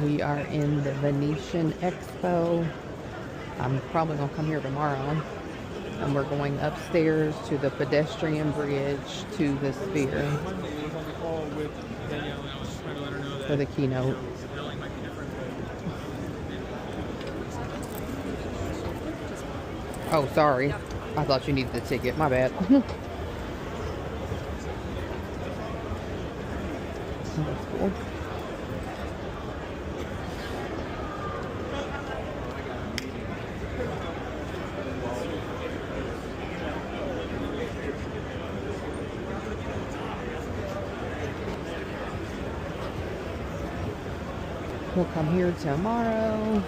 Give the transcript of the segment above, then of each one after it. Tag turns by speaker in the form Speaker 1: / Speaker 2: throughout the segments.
Speaker 1: We are in the Venetian Expo. I'm probably going to come here tomorrow. And we're going upstairs to the pedestrian bridge to the Sphere for the keynote. Oh, sorry. I thought you needed the ticket. My bad. That's cool. We'll come here tomorrow.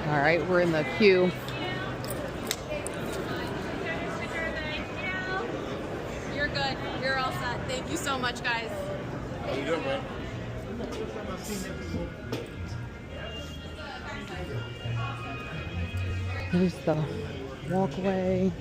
Speaker 1: All right, we're in the queue.
Speaker 2: You're good. You're all set. Thank you so much, guys.
Speaker 3: How you doing, man?
Speaker 1: Here's the walkway.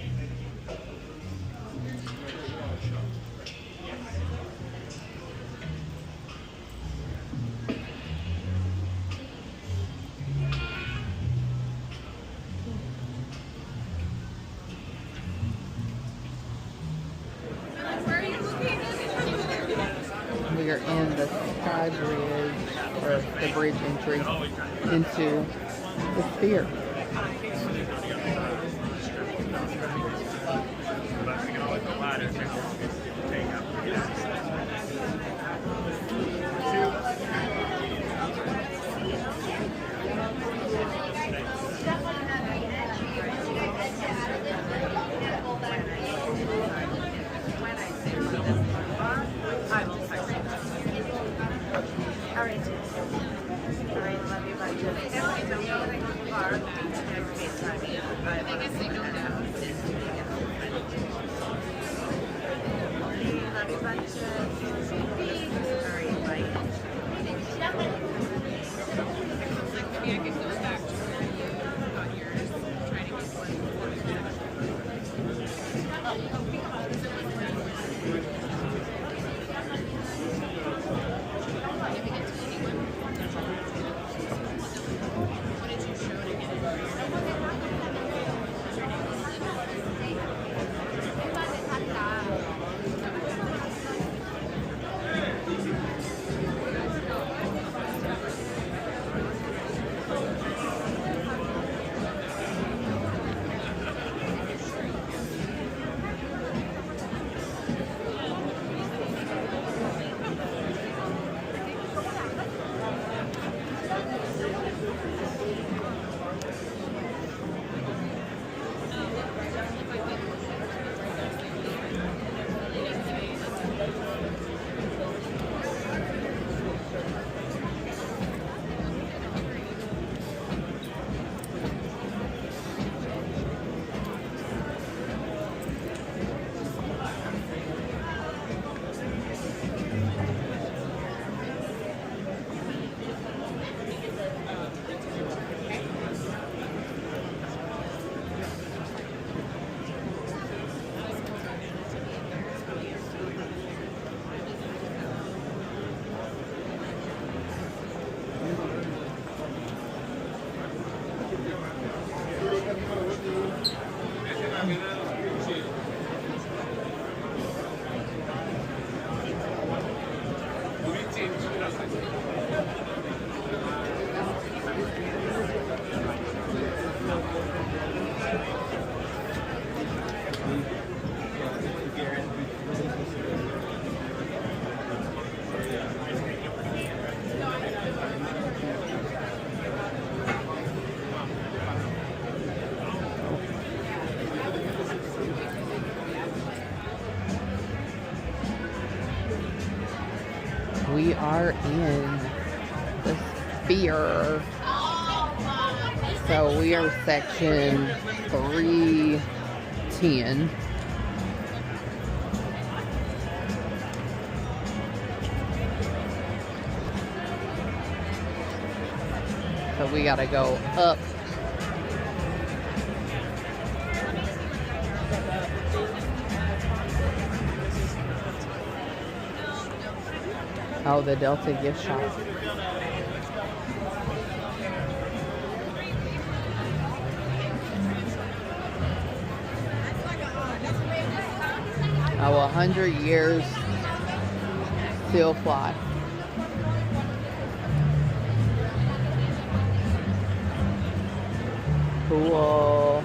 Speaker 1: We are in the sky bridge, or the bridge entry into the Sphere. We are in the sphere. So we are section 310. So we gotta go up. Oh, the Delta gift shop. Oh, 100 years still fly. Cool.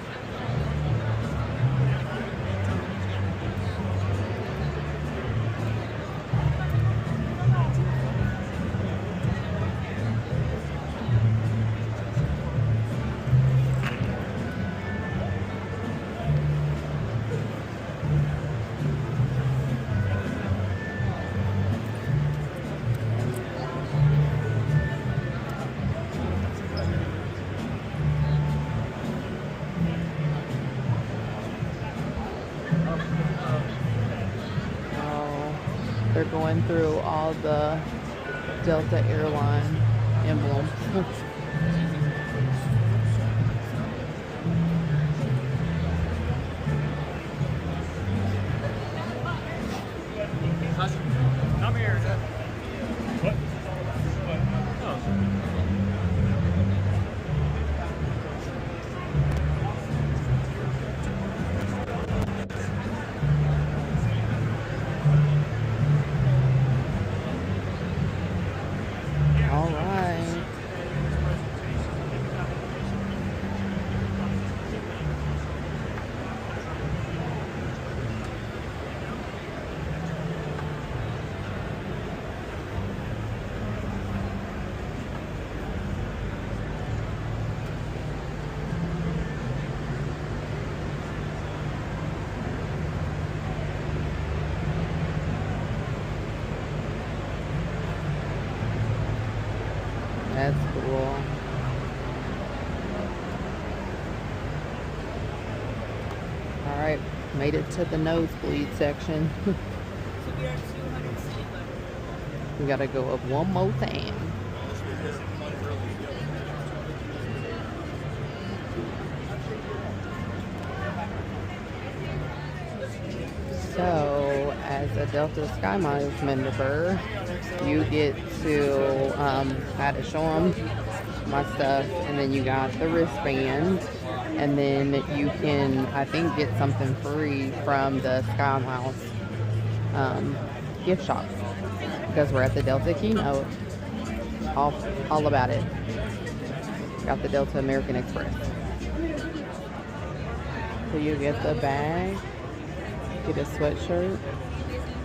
Speaker 1: They're going through all the Delta airline emblems.
Speaker 3: Come here. What?
Speaker 1: All right. That's cool. All right, made it to the nosebleed section.
Speaker 2: So we are 200 seats.
Speaker 1: We gotta go up one more time. So, as a Delta Sky Miles member, you get to, I had to show them my stuff, and then you got the wristband, and then you can, I think, get something free from the Sky Miles gift shop, because we're at the Delta Keynote. All about it. Got the Delta American Express. So you get the bag, get a sweatshirt,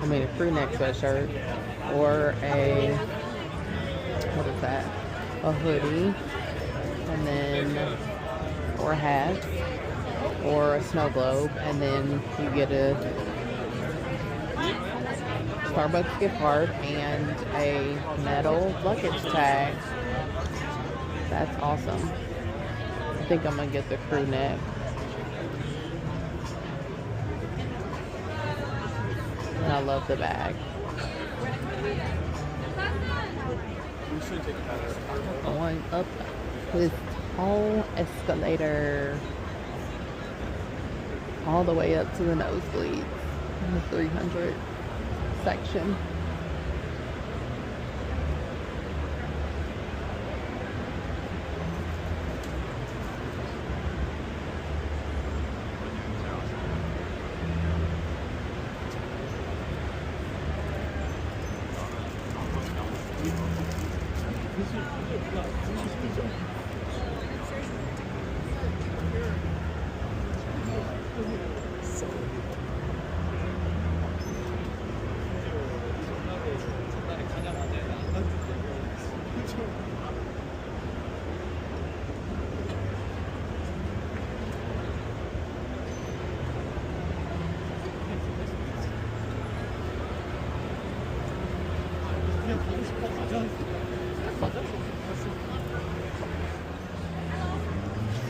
Speaker 1: I mean a crew neck sweatshirt, or a, what is that, a hoodie, and then, or a hat, or a snow globe, and then you get a Starbucks gift card and a metal luggage tag. That's awesome. I think I'm gonna get the crew neck. And I love the bag. Going up this tall escalator all the way up to the nosebleeds in the 300 section.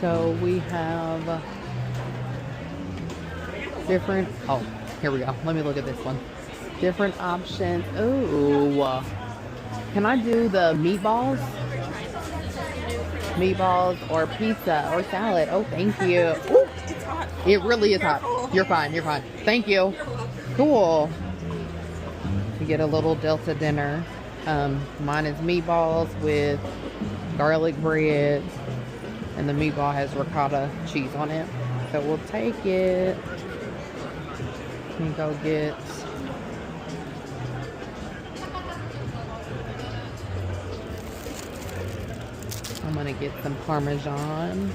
Speaker 1: So we have different, oh, here we go. Let me look at this one. Different options. Ooh. Can I do the meatballs? Meatballs or pizza or salad. Oh, thank you. Ooh.
Speaker 2: It's hot.
Speaker 1: It really is hot. You're fine. You're fine. Thank you. Cool. You get a little Delta dinner. Mine is meatballs with garlic bread, and the meatball has ricotta cheese on it. So we'll take it. Let me go get. I'm gonna get some Parmesan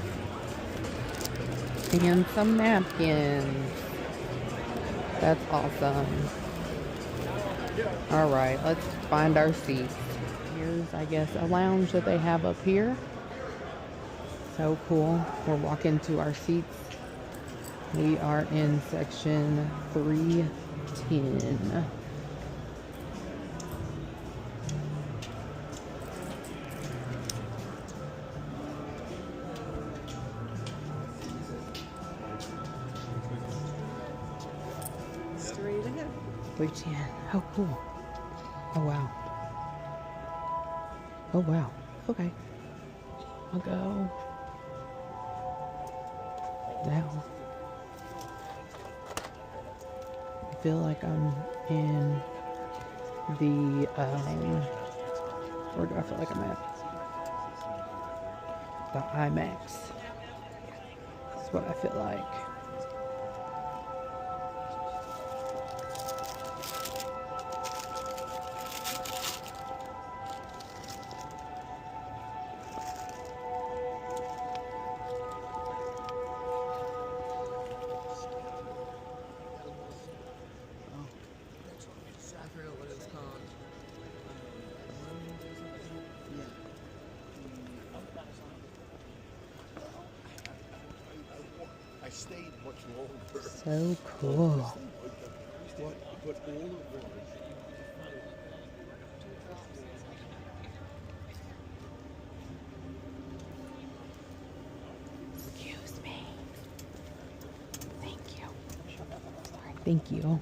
Speaker 1: and some napkins. That's awesome. All right, let's find our seats. Here's, I guess, a lounge that they have up here. So cool. We're walking to our seats. We are in section 310.
Speaker 2: Straight ahead.
Speaker 1: 310. Oh, cool. Oh, wow. Oh, wow. Okay. I'll go now. I feel like I'm in the, where do I feel like I'm at? The IMAX. That's what I feel like.
Speaker 4: Stayed much longer.
Speaker 1: So cool. Excuse me. Thank you. Sorry. Thank you.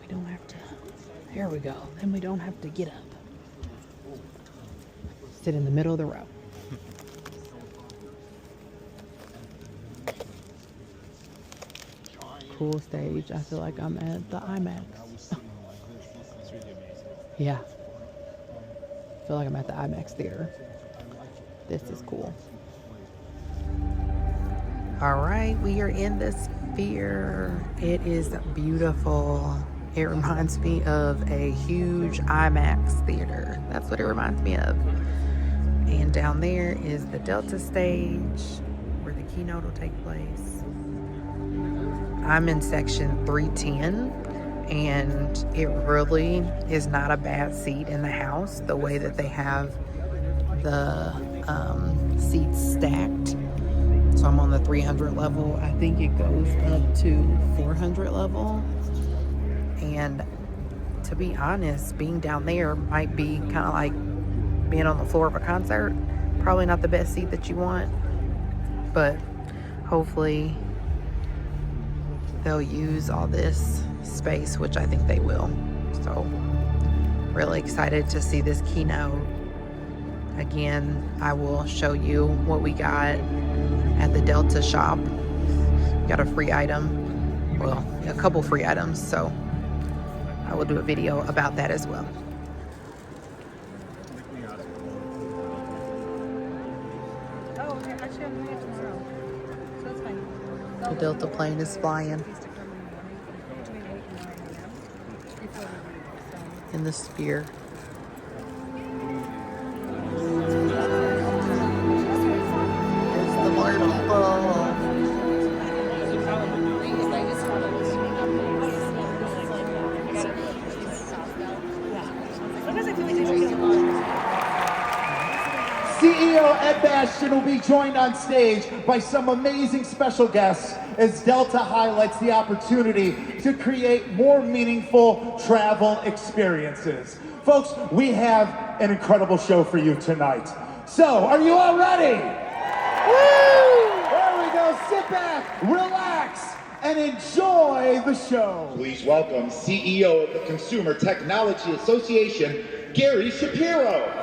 Speaker 1: We don't have to. There we go. Then we don't have to get up. Sit in the middle of the row. Cool stage. I feel like I'm at the IMAX. Yeah. I feel like I'm at the IMAX theater. This is cool. All right, we are in the Sphere. It is beautiful. It reminds me of a huge IMAX theater. That's what it reminds me of. And down there is the Delta stage where the keynote will take place. I'm in section 310, and it really is not a bad seat in the house, the way that they have the seats stacked. So I'm on the 300 level. I think it goes up to 400 level. And to be honest, being down there might be kind of like being on the floor of a concert. Probably not the best seat that you want, but hopefully they'll use all this space, which I think they will. So really excited to see this keynote. Again, I will show you what we got at the Delta shop. Got a free item, well, a couple free items, so I will do a video about that as well.
Speaker 2: Oh, okay. Actually, I'm going tomorrow. So that's fine.
Speaker 1: The Delta plane is flying in the Sphere. There's the more people.
Speaker 5: CEO Ed Bastian will be joined on stage by some amazing special guests as Delta highlights the opportunity to create more meaningful travel experiences. Folks, we have an incredible show for you tonight. So, are you all ready? Woo! There we go. Sit back, relax, and enjoy the show. Please welcome CEO of the Consumer Technology Association, Gary Shapiro.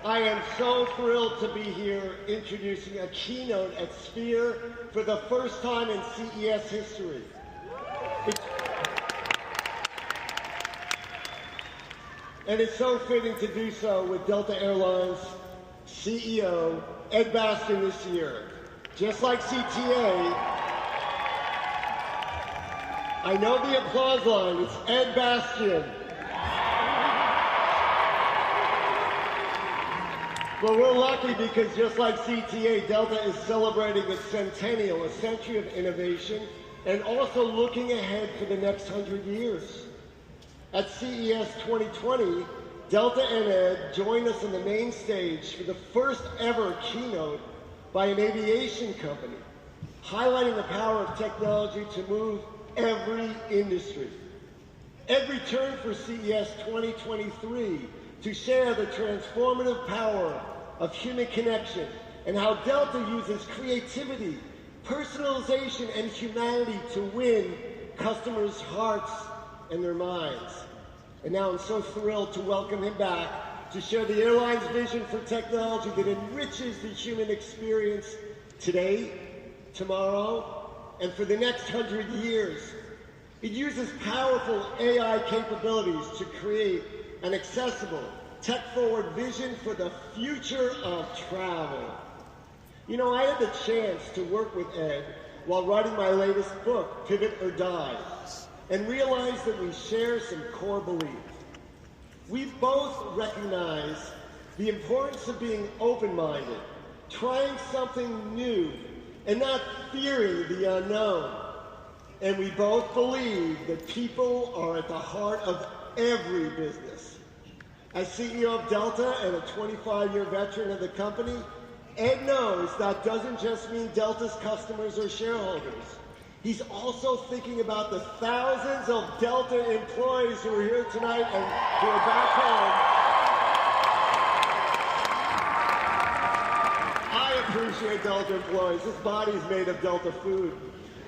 Speaker 4: I am so thrilled to be here introducing a keynote at Sphere for the first time in CES history. And it's so fitting to do so with Delta Airlines CEO Ed Bastian this year. Just like CTA, I know the applause line, it's Ed Bastian. Well, we're lucky because just like CTA, Delta is celebrating its centennial, a century of innovation, and also looking ahead for the next 100 years. At CES 2020, Delta and Ed joined us on the main stage for the first ever keynote by an aviation company, highlighting the power of technology to move every industry. Ed returned for CES 2023 to share the transformative power of human connection and how Delta uses creativity, personalization, and humanity to win customers' hearts and their minds. And now I'm so thrilled to welcome him back to share the airline's vision for technology that enriches the human experience today, tomorrow, and for the next 100 years. It uses powerful AI capabilities to create an accessible, tech-forward vision for the future of travel. You know, I had the chance to work with Ed while writing my latest book, Pivot or Die, and realized that we share some core beliefs. We both recognize the importance of being open-minded, trying something new, and not fearing the unknown. And we both believe that people are at the heart of every business. As CEO of Delta and a 25-year veteran of the company, Ed knows that doesn't just mean Delta's customers or shareholders. He's also thinking about the thousands of Delta employees who are here tonight and who are back home. I appreciate Delta employees. This body is made of Delta food.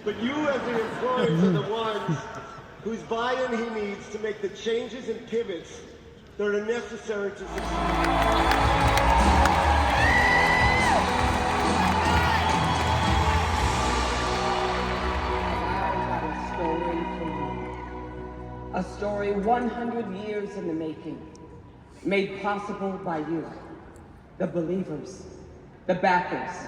Speaker 4: But you as the employees are the ones whose buy-in he needs to make the changes and pivots that are necessary to succeed.
Speaker 6: A story 100 years in the making, made possible by you, the believers, the backers,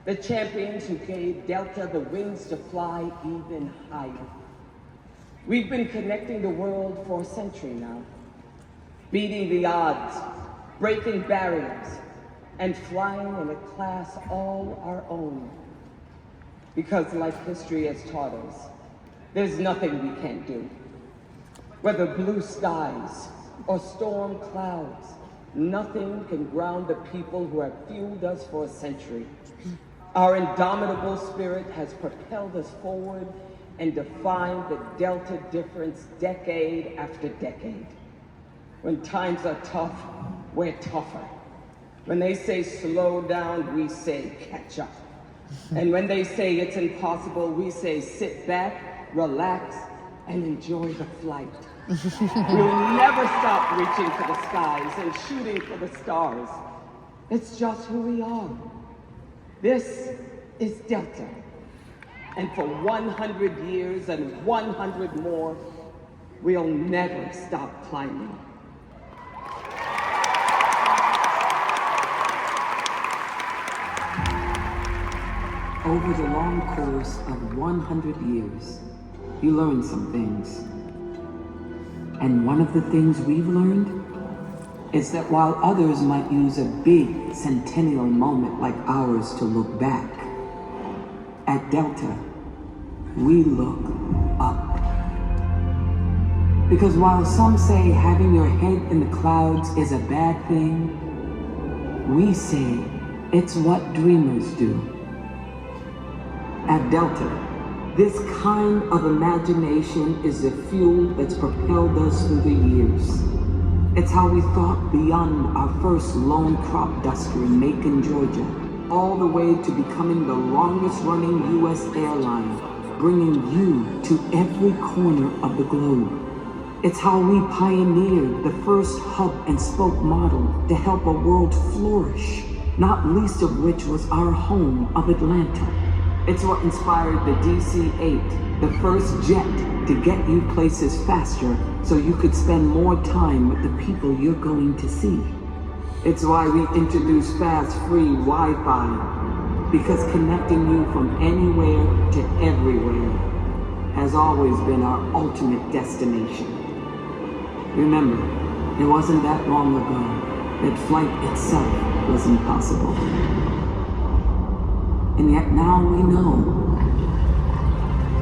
Speaker 6: the champions who gave Delta the wings to fly even higher. We've been connecting the world for a century now, beating the odds, breaking barriers, and flying in a class all our own. Because like history has taught us, there's nothing we can't do. Whether blue skies or storm clouds, nothing can ground the people who have fueled us for a century. Our indomitable spirit has propelled us forward and defined the Delta difference decade after decade. When times are tough, we're tougher. When they say slow down, we say catch up. And when they say it's impossible, we say sit back, relax, and enjoy the flight. We'll never stop reaching for the skies and shooting for the stars. It's just who we are. This is Delta. And for 100 years and 100 more, we'll never stop climbing.
Speaker 7: Over the long course of 100 years, you learn some things. And one of the things we've learned is that while others might use a big centennial moment like ours to look back, at Delta, we look up. Because while some say having your head in the clouds is a bad thing, we say it's what dreamers do. At Delta, this kind of imagination is the fuel that's propelled us through the years. It's how we thought beyond our first lone crop duster in Macon, Georgia, all the way to becoming the longest running U.S. airline, bringing you to every corner of the globe. It's how we pioneered the first hub and spoke model to help a world flourish, not least of which was our home of Atlanta. It's what inspired the DC-8, the first jet to get you places faster so you could spend more time with the people you're going to see. It's why we introduced fast, free Wi-Fi, because connecting you from anywhere to everywhere has always been our ultimate destination. Remember, it wasn't that long ago that flight itself was impossible. And yet now we know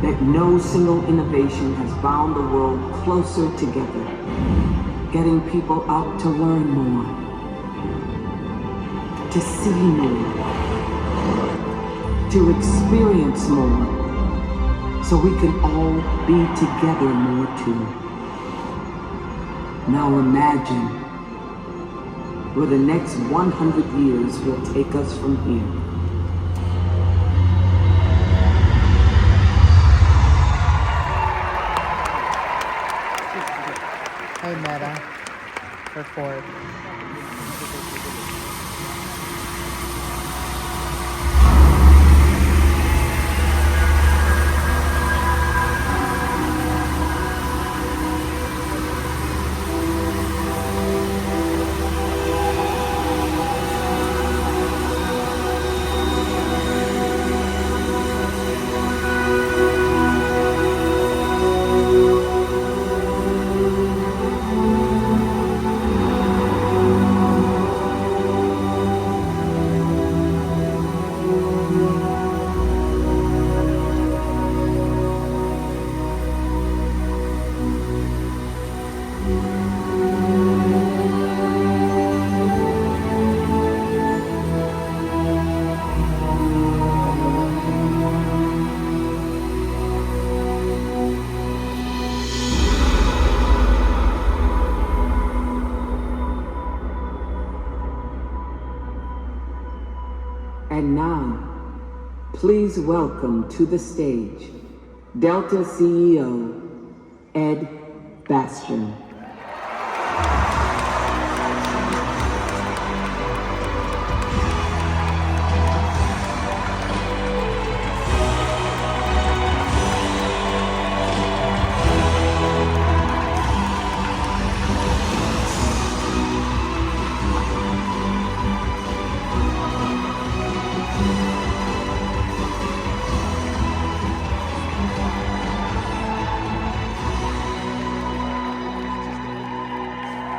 Speaker 7: that no single innovation has bound the world closer together, getting people out to learn more, to see more, to experience more, so we can all be together more too. Now imagine where the next 100 years will take us from here.
Speaker 1: Hey, Meta. Record.
Speaker 7: And now, please welcome to the stage Delta CEO Ed Bastian.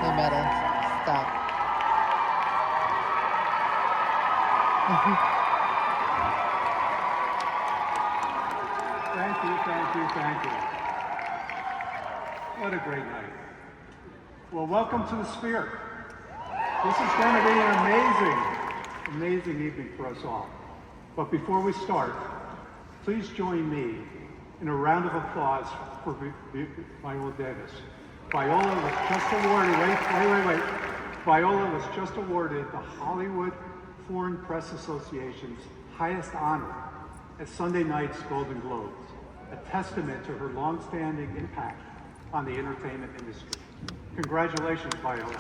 Speaker 1: Hey, Meta. Stop.
Speaker 3: Thank you, thank you, thank you. What a great night. Well, welcome to the Sphere. This is going to be an amazing evening for us all. But before we start, please join me in a round of applause for Viola Davis. Viola was just awarded, Viola was just awarded the Hollywood Foreign Press Association's highest honor at Sunday night's Golden Globes, a testament to her long-standing impact on the entertainment industry. Congratulations, Viola.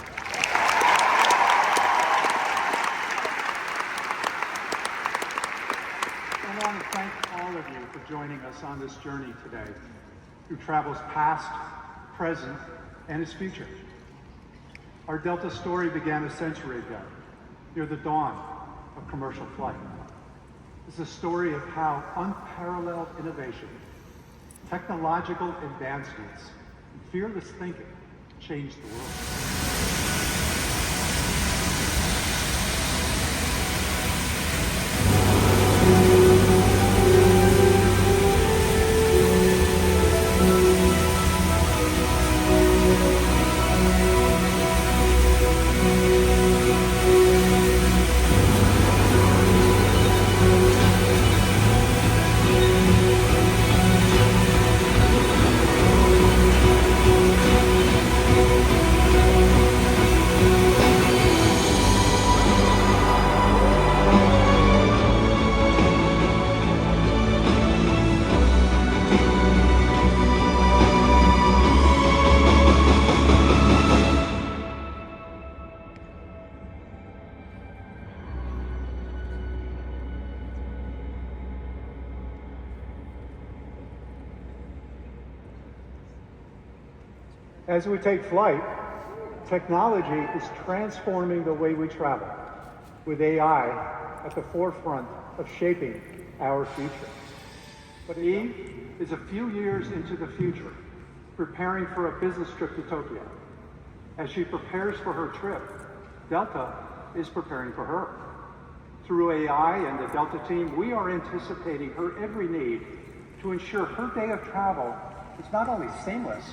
Speaker 3: I want to thank all of you for joining us on this journey today, through travels past, present, and its future. Our Delta story began a century ago, near the dawn of commercial flight. It's a story of how unparalleled innovation, technological advancements, and fearless thinking changed the world. As we take flight, technology is transforming the way we travel, with AI at the forefront of shaping our future. But Eve is a few years into the future, preparing for a business trip to Tokyo. As she prepares for her trip, Delta is preparing for her. Through AI and the Delta team, we are anticipating her every need to ensure her day of travel is not only seamless,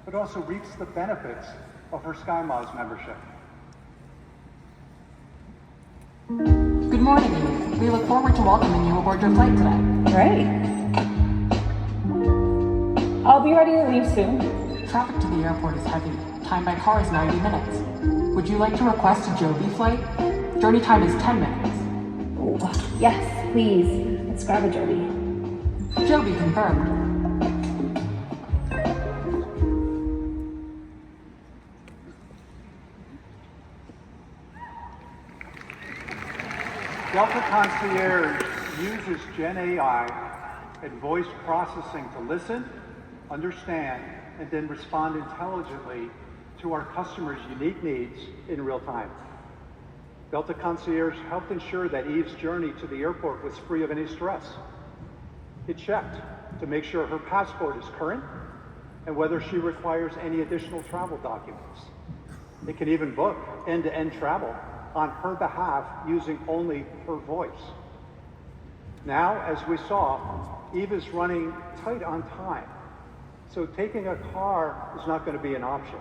Speaker 3: but also reaps the benefits of her SkyMiles membership.
Speaker 8: Good morning, Eve. We look forward to welcoming you aboard your flight today.
Speaker 9: Great. I'll be ready to leave soon.
Speaker 8: Traffic to the airport is heavy. Time by car is 90 minutes. Would you like to request a Joby flight? Journey time is 10 minutes.
Speaker 9: Oh, yes, please. Let's grab a Joby.
Speaker 8: Joby confirmed.
Speaker 3: Delta Concierge uses Gen AI and voice processing to listen, understand, and then respond intelligently to our customers' unique needs in real time. Delta Concierge helped ensure that Eve's journey to the airport was free of any stress. It checked to make sure her passport is current and whether she requires any additional travel documents. It can even book end-to-end travel on her behalf using only her voice. Now, as we saw, Eve is running tight on time, so taking a car is not going to be an option.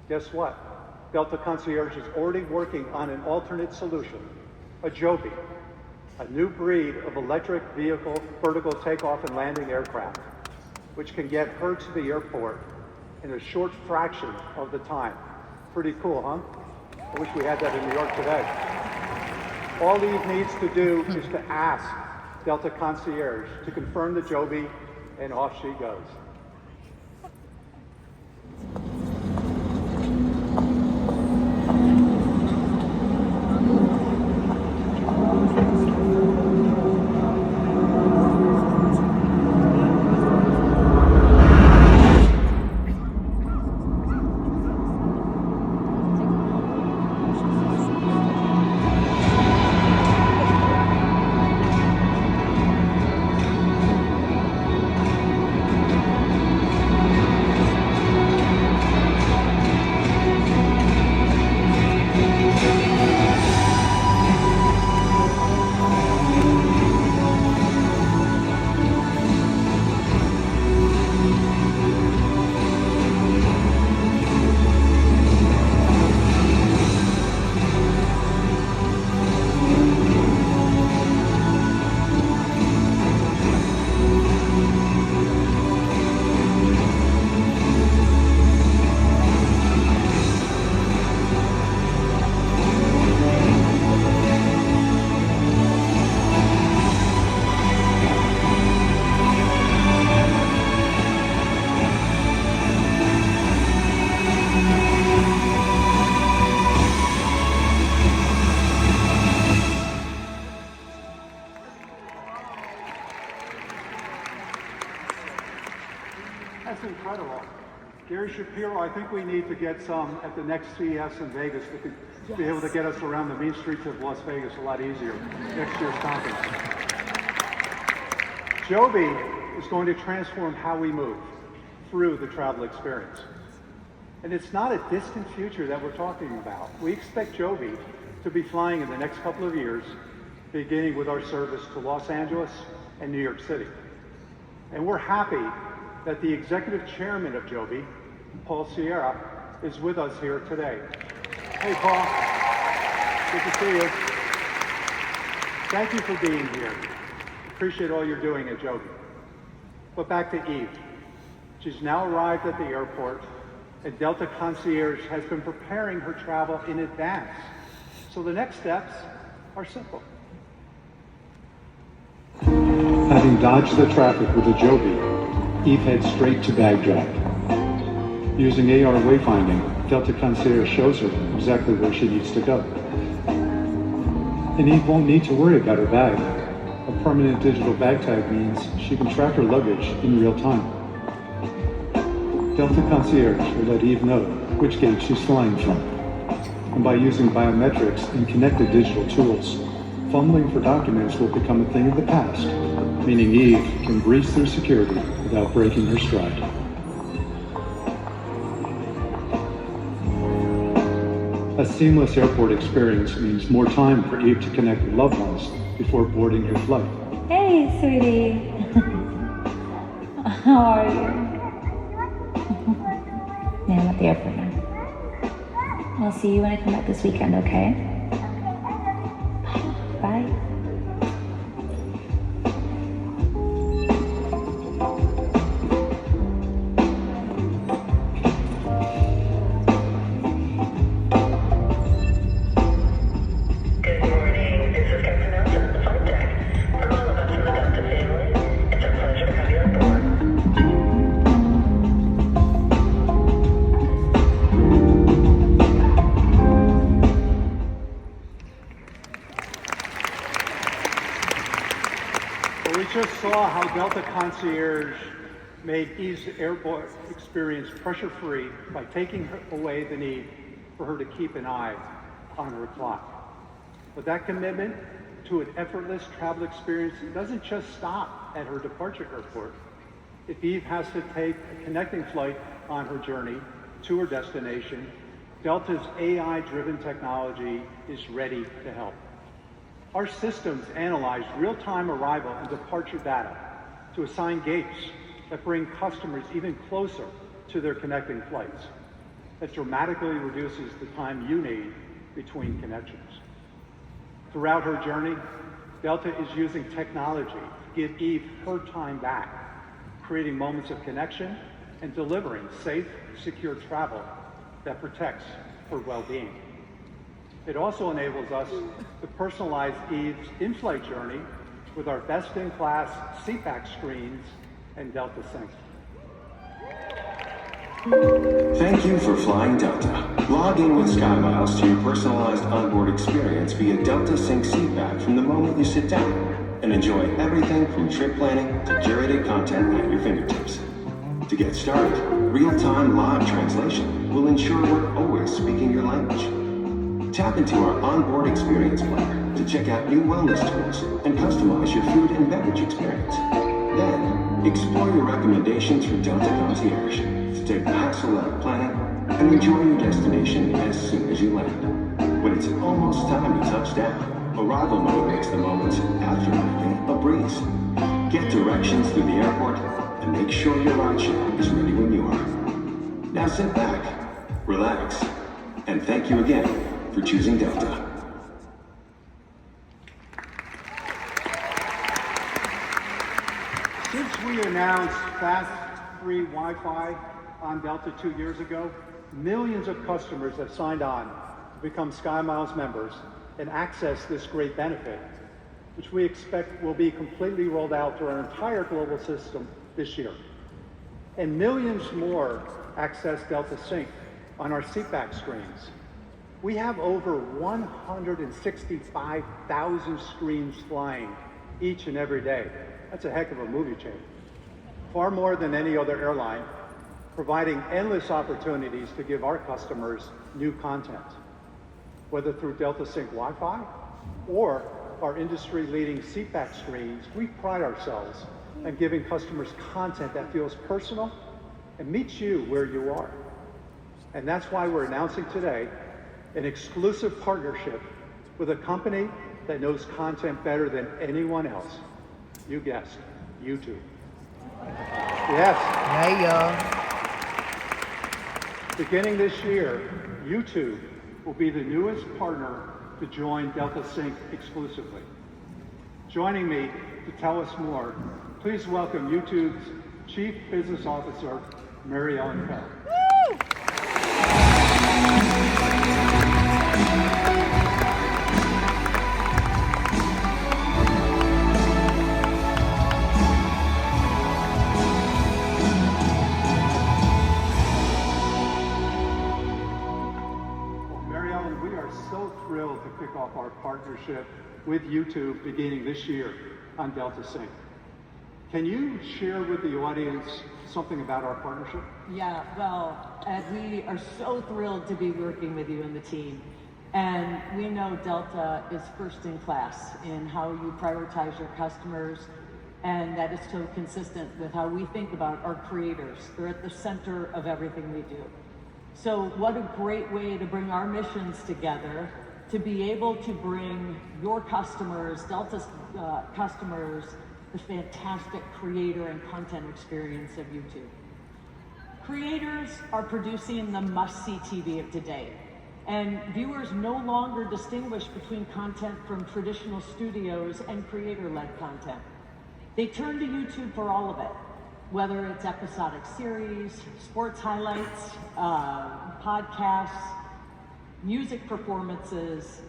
Speaker 3: Guess what? Delta Concierge is already working on an alternate solution, a Joby, a new breed of electric vehicle vertical takeoff and landing aircraft, which can get her to the airport in a short fraction of the time. Pretty cool, huh? I wish we had that in New York today. All Eve needs to do is to ask Delta Concierge to confirm the Joby, and off she goes. That's incredible. Gary Shapiro, I think we need to get some at the next CES in Vegas. We could be able to get us around the main streets of Las Vegas a lot easier next year's conference. Joby is going to transform how we move through the travel experience. And it's not a distant future that we're talking about. We expect Joby to be flying in the next couple of years, beginning with our service to Los Angeles and New York City. And we're happy that the executive chairman of Joby, Paul Sierra, is with us here today. Hey, Paul. Good to see you. Thank you for being here. Appreciate all you're doing at Joby. But back to Eve. She's now arrived at the airport, and Delta Concierge has been preparing her travel in advance. So the next steps are simple. Having dodged the traffic with a Joby, Eve heads straight to Baghdad. Using AR wayfinding, Delta Concierge shows her exactly where she needs to go. And Eve won't need to worry about her bag. A permanent digital bag tag means she can track her luggage in real time. Delta Concierge will let Eve know which gate she's flying from. And by using biometrics and connected digital tools, fumbling for documents will become a thing of the past, meaning Eve can breeze through security without breaking her stride. A seamless airport experience means more time for Eve to connect with loved ones before boarding her flight.
Speaker 9: Hey, sweetie. How are you? Yeah, I'm at the airport now. I'll see you when I come back this weekend, okay? Bye. Bye.
Speaker 3: Saw how Delta Concierge made Eve's airport experience pressure-free by taking away the need for her to keep an eye on her clock. But that commitment to an effortless travel experience doesn't just stop at her departure airport. If Eve has to take a connecting flight on her journey to her destination, Delta's AI-driven technology is ready to help. Our systems analyze real-time arrival and departure data to assign gates that bring customers even closer to their connecting flights. That dramatically reduces the time you need between connections. Throughout her journey, Delta is using technology to give Eve her time back, creating moments of connection and delivering safe, secure travel that protects her well-being. It also enables us to personalize Eve's in-flight journey with our best-in-class seatback screens and Delta Sync.
Speaker 10: Thank you for flying Delta. Log in with SkyMiles to your personalized onboard experience via Delta Sync seatback from the moment you sit down, and enjoy everything from trip planning to curated content at your fingertips. To get started, real-time live translation will ensure we're always speaking your language. Tap into our onboard experience planner to check out new wellness tools and customize your food and beverage experience. Then, explore your recommendations for Delta Concierge to take the hassle out of planning and enjoy your destination as soon as you land. When it's almost time to touch down, arrival mode makes the moments after landing a breeze. Get directions through the airport and make sure your rideshare is ready when you are. Now sit back, relax, and thank you again for choosing Delta.
Speaker 3: Since we announced fast, free Wi-Fi on Delta 2 years ago, millions of customers have signed on to become SkyMiles members and access this great benefit, which we expect will be completely rolled out to our entire global system this year. And millions more access Delta Sync on our seatback screens. We have over 165,000 screens flying each and every day. That's a heck of a movie chain. Far more than any other airline, providing endless opportunities to give our customers new content, whether through Delta Sync Wi-Fi or our industry-leading seatback screens. We pride ourselves on giving customers content that feels personal and meets you where you are. And that's why we're announcing today an exclusive partnership with a company that knows content better than anyone else. You guessed, YouTube. Yes.
Speaker 1: Hey, y'all.
Speaker 3: Beginning this year, YouTube will be the newest partner to join Delta Sync exclusively. Joining me to tell us more, please welcome YouTube's Chief Business Officer, Mary Ellen Kell. Thrilled to kick off our partnership with YouTube beginning this year on Delta Sync. Can you share with the audience something about our partnership?
Speaker 11: Yeah, well, Ed, we are so thrilled to be working with you and the team. And we know Delta is first in class in how you prioritize your customers, and that is so consistent with how we think about our creators. They're at the center of everything we do. So what a great way to bring our missions together, to be able to bring your customers, Delta's customers, the fantastic creator and content experience of YouTube. Creators are producing the must-see TV of today, and viewers no longer distinguish between content from traditional studios and creator-led content. They turn to YouTube for all of it, whether it's episodic series, sports highlights, podcasts, music performances,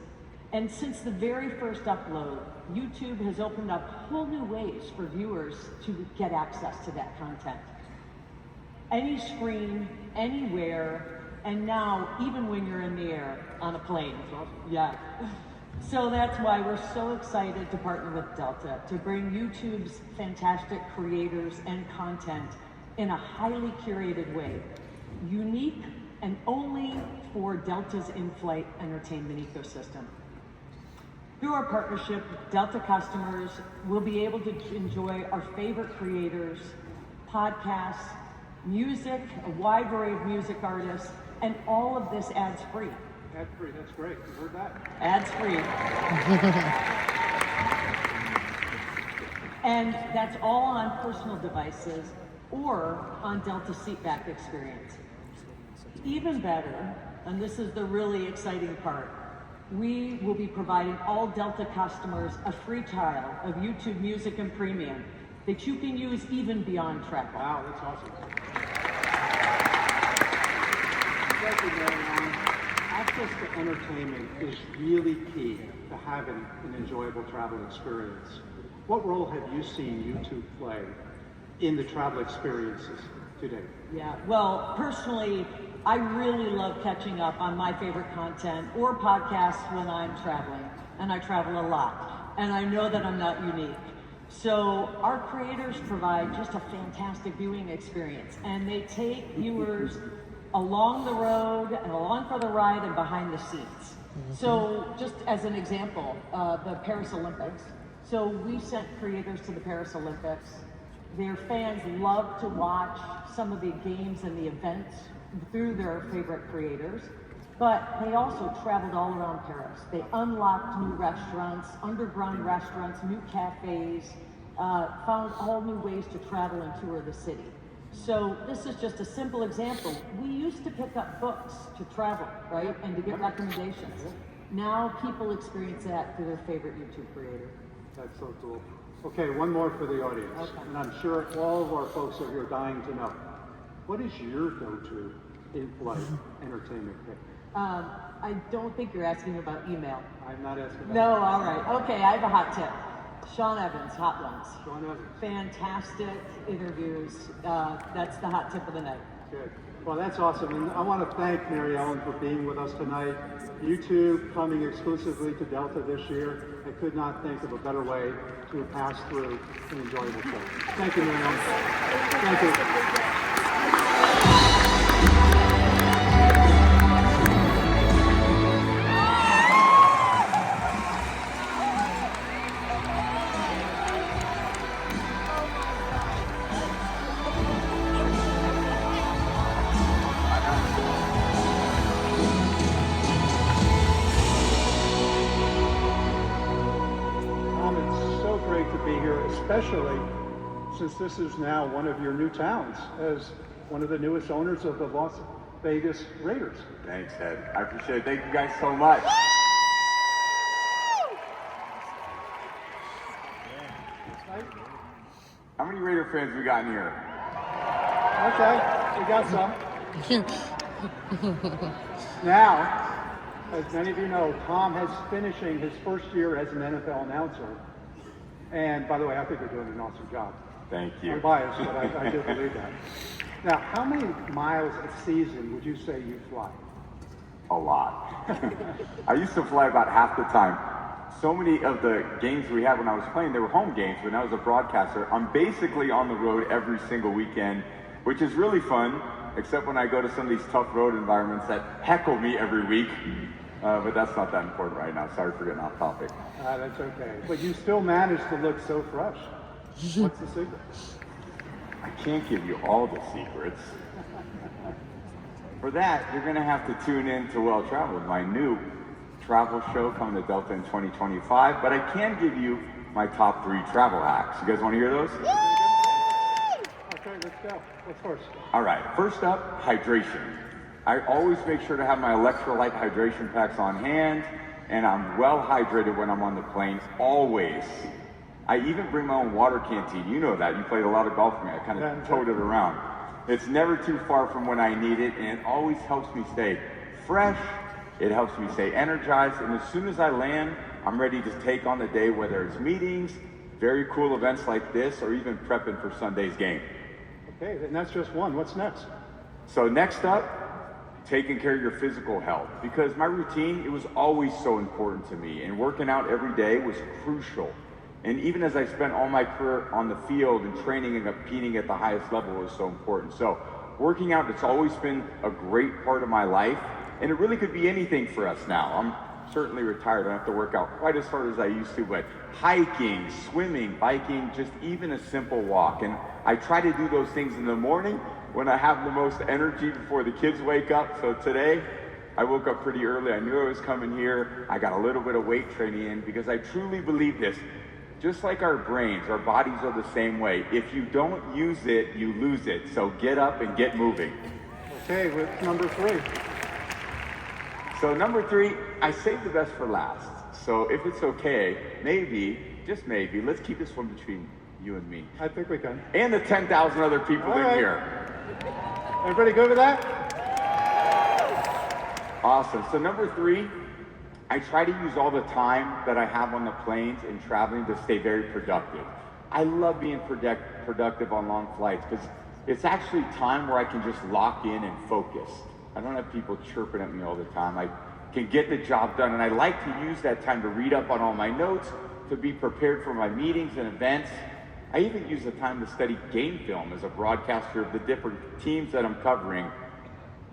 Speaker 11: and since the very first upload, YouTube has opened up whole new ways for viewers to get access to that content. Any screen, anywhere, and now even when you're in the air on a plane. Yeah. So that's why we're so excited to partner with Delta to bring YouTube's fantastic creators and content in a highly curated way, unique and only for Delta's in-flight entertainment ecosystem. Through our partnership, Delta customers will be able to enjoy our favorite creators, podcasts, music, a wide array of music artists, and all of this ads-free.
Speaker 3: Ad-free, that's great. You heard that?
Speaker 11: Ads-free. And that's all on personal devices or on Delta seatback experience. Even better, and this is the really exciting part, we will be providing all Delta customers a free trial of YouTube Music and Premium that you can use even beyond travel.
Speaker 3: Wow, that's awesome. Thank you, Marianne. Access to entertainment is really key to having an enjoyable travel experience. What role have you seen YouTube play in the travel experiences today?
Speaker 11: Yeah, well, personally, I really love catching up on my favorite content or podcasts when I'm traveling, and I travel a lot, and I know that I'm not unique. So our creators provide just a fantastic viewing experience, and they take viewers along the road and along for the ride and behind the scenes. So just as an example, the Paris Olympics. So we sent creators to the Paris Olympics. Their fans love to watch some of the games and the events through their favorite creators, but they also traveled all around Paris. They unlocked new restaurants, underground restaurants, new cafes, found all new ways to travel and tour the city. So this is just a simple example. We used to pick up books to travel, right? And to get recommendations. Now people experience that through their favorite YouTube creator.
Speaker 3: That's so cool. Okay, one more for the audience.
Speaker 11: Okay.
Speaker 3: And I'm sure all of our folks are here dying to know. What is your go-to in-flight entertainment pick?
Speaker 11: I don't think you're asking about email.
Speaker 3: I'm not asking about
Speaker 11: No, all right. Okay, I have a hot tip. Sean Evans, Hot Ones.
Speaker 3: Sean Evans.
Speaker 11: Fantastic interviews. That's the hot tip of the night.
Speaker 3: Good. Well, that's awesome. And I want to thank Mary Ellen for being with us tonight. YouTube coming exclusively to Delta this year. I could not think of a better way to pass through an enjoyable trip. Thank you, Mary Ellen. Thank you. Especially since this is now one of your new towns as one of the newest owners of the Las Vegas Raiders.
Speaker 12: Thanks, Ed. I appreciate it. Thank you guys so much. How many Raider fans we got in here?
Speaker 3: Okay, we got some. Now, as many of you know, Tom is finishing his first year as an NFL announcer. And by the way, I think you're doing an awesome job.
Speaker 12: Thank you.
Speaker 3: I'm biased, but I do believe that. Now, how many miles a season would you say you fly?
Speaker 12: A lot. I used to fly about half the time. so many of the games we had when I was playing, they were home games. When I was a broadcaster, I'm basically on the road every single weekend, which is really fun, except when I go to some of these tough road environments that heckle me every week. But that's not that important right now. Sorry for getting off topic.
Speaker 3: That's okay. But you still manage to look so fresh. What's the secret?
Speaker 12: I can't give you all the secrets. For that, you're going to have to tune in to Well Traveled, my new travel show coming to Delta in 2025. But I can give you my top 3 travel hacks. You guys want to hear those?
Speaker 3: Okay, let's go. What's first?
Speaker 12: All right. First up, hydration. I always make sure to have my electrolyte hydration packs on hand, and I'm well hydrated when I'm on the plane, always. I even bring my own water canteen. You know that. You played a lot of golf with me. I kind of tote it around. It's never too far from when I need it, and it always helps me stay fresh. It helps me stay energized, and as soon as I land, I'm ready to take on the day, whether it's meetings, very cool events like this, or even prepping for Sunday's game.
Speaker 3: Okay, and that's just one. What's next?
Speaker 12: So next up, taking care of your physical health, because my routine, it was always so important to me, and working out every day was crucial. And even as I spent all my career on the field and training and competing at the highest level was so important. So working out, it's always been a great part of my life, and it really could be anything for us now. I'm certainly retired. I don't have to work out quite as hard as I used to, but hiking, swimming, biking, just even a simple walk. And I try to do those things in the morning when I have the most energy before the kids wake up. So today, I woke up pretty early. I knew I was coming here. I got a little bit of weight training in because I truly believe this. Just like our brains, our bodies are the same way. If you don't use it, you lose it. So get up and get moving.
Speaker 3: Okay, with number 3.
Speaker 12: So number 3, I saved the best for last. So if it's okay, maybe, just maybe, let's keep this one between you and me.
Speaker 3: I think we can.
Speaker 12: And the 10,000 other people in here.
Speaker 3: Everybody good with that?
Speaker 12: Awesome. So number 3, I try to use all the time that I have on the planes and traveling to stay very productive. I love being productive on long flights because it's actually time where I can just lock in and focus. I don't have people chirping at me all the time. I can get the job done, and I like to use that time to read up on all my notes, to be prepared for my meetings and events. I even use the time to study game film as a broadcaster of the different teams that I'm covering.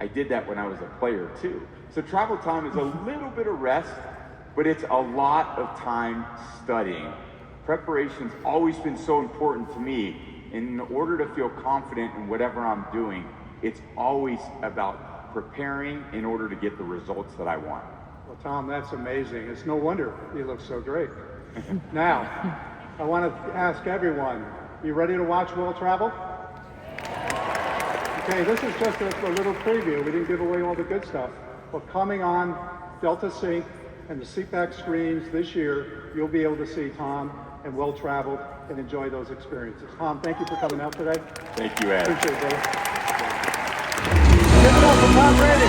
Speaker 12: I did that when I was a player too. So travel time is a little bit of rest, but it's a lot of time studying. Preparation's always been so important to me. In order to feel confident in whatever I'm doing, it's always about preparing in order to get the results that I want.
Speaker 3: Well, Tom, that's amazing. It's no wonder you look so great. Now, I want to ask everyone, you ready to watch Well Traveled? Okay, this is just a little preview. We didn't give away all the good stuff. But coming on Delta Sync and the seatback screens this year, you'll be able to see Tom and Well Traveled and enjoy those experiences. Tom, thank you for coming out today.
Speaker 12: Thank you, Ed.
Speaker 3: Appreciate it, brother. Give it up for Tom Brady.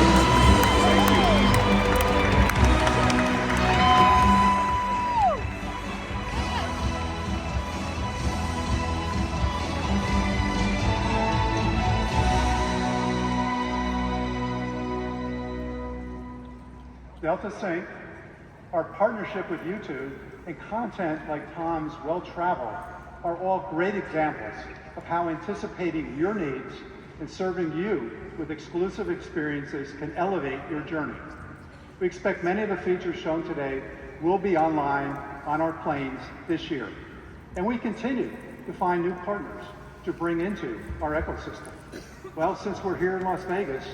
Speaker 3: Delta Sync, our partnership with YouTube, and content like Tom's Well Traveled are all great examples of how anticipating your needs and serving you with exclusive experiences can elevate your journey. We expect many of the features shown today will be online on our planes this year. And we continue to find new partners to bring into our ecosystem. Well, since we're here in Las Vegas,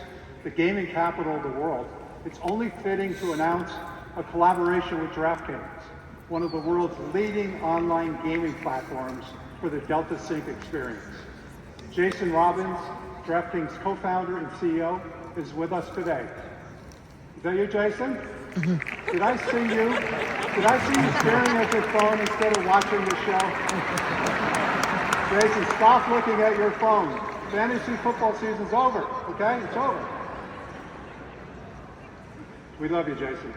Speaker 3: the gaming capital of the world, it's only fitting to announce a collaboration with DraftKings, one of the world's leading online gaming platforms for the Delta Sync experience. Jason Robbins, DraftKings co-founder and CEO, is with us today. Is that you, Jason? Did I see you? Did I see you staring at your phone instead of watching the show? Jason, stop looking at your phone. Fantasy football season's over, okay? It's over. We love you, Jason.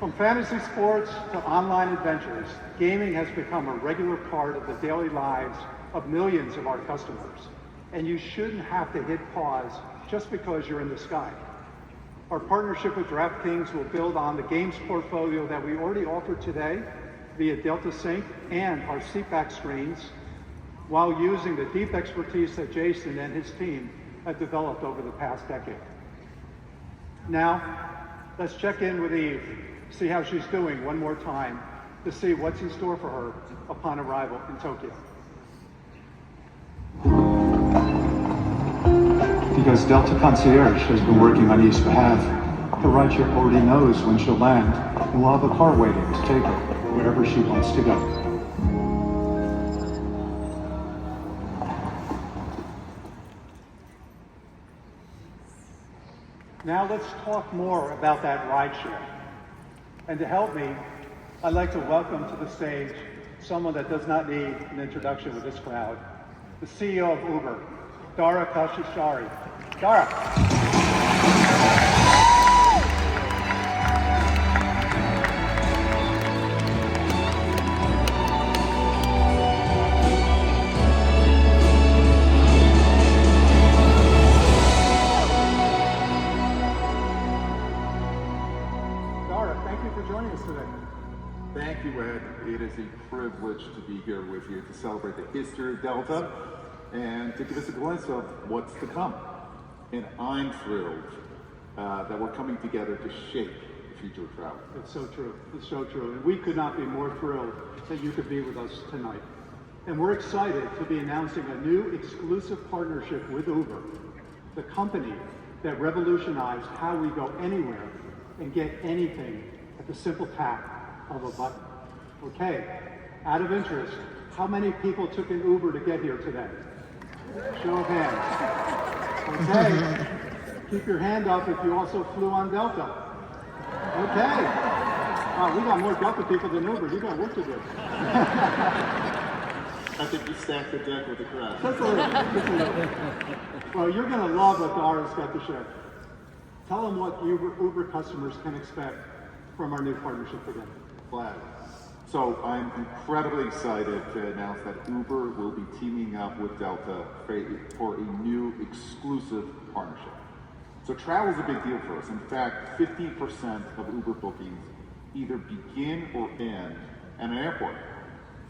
Speaker 3: From fantasy sports to online adventures, gaming has become a regular part of the daily lives of millions of our customers. And you shouldn't have to hit pause just because you're in the sky. Our partnership with DraftKings will build on the games portfolio that we already offer today via Delta Sync and our seatback screens, while using the deep expertise that Jason and his team have developed over the past decade. Now, let's check in with Eve, see how she's doing one more time, to see what's in store for her upon arrival in Tokyo. Because Delta Concierge has been working on Eve's behalf, the rideshare already knows when she'll land, and we'll have a car waiting to take her wherever she wants to go. Now let's talk more about that rideshare. And to help me, I'd like to welcome to the stage someone that does not need an introduction with this crowd, the CEO of Uber, Dara Khosrowshahi. Dara.
Speaker 5: Thank you, Ed. It is a privilege to be here with you to celebrate the history of Delta and to give us a glimpse of what's to come. And I'm thrilled that we're coming together to shape the future of travel.
Speaker 3: It's so true. It's so true. And we could not be more thrilled that you could be with us tonight. And we're excited to be announcing a new exclusive partnership with Uber, the company that revolutionized how we go anywhere and get anything at the simple tap of a button. Okay, out of interest, how many people took an Uber to get here today? Show of hands. Okay, keep your hand up if you also flew on Delta. Okay. Wow, we got more Delta people than Uber. You got work to do.
Speaker 5: I think you stacked the deck with the crowd.
Speaker 3: Just a little. Well, you're going to love what Dara's got to share. Tell them what Uber customers can expect from our new partnership together.
Speaker 5: Glad. So I'm incredibly excited to announce that Uber will be teaming up with Delta for a new exclusive partnership. So travel is a big deal for us. In fact, 50% of Uber bookings either begin or end at an airport.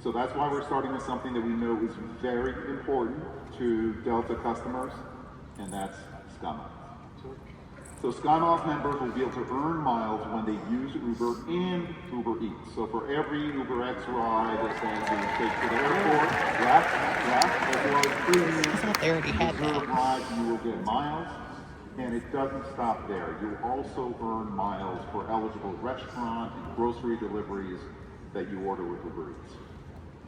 Speaker 5: So that's why we're starting with something that we know is very important to Delta customers, and that's SkyMiles. So SkyMiles members will be able to earn miles when they use Uber and Uber Eats. So for every UberX ride that they take to the airport,
Speaker 1: they already had that.
Speaker 5: Ride, you will get miles, and it doesn't stop there. You'll also earn miles for eligible restaurant and grocery deliveries that you order with Uber Eats.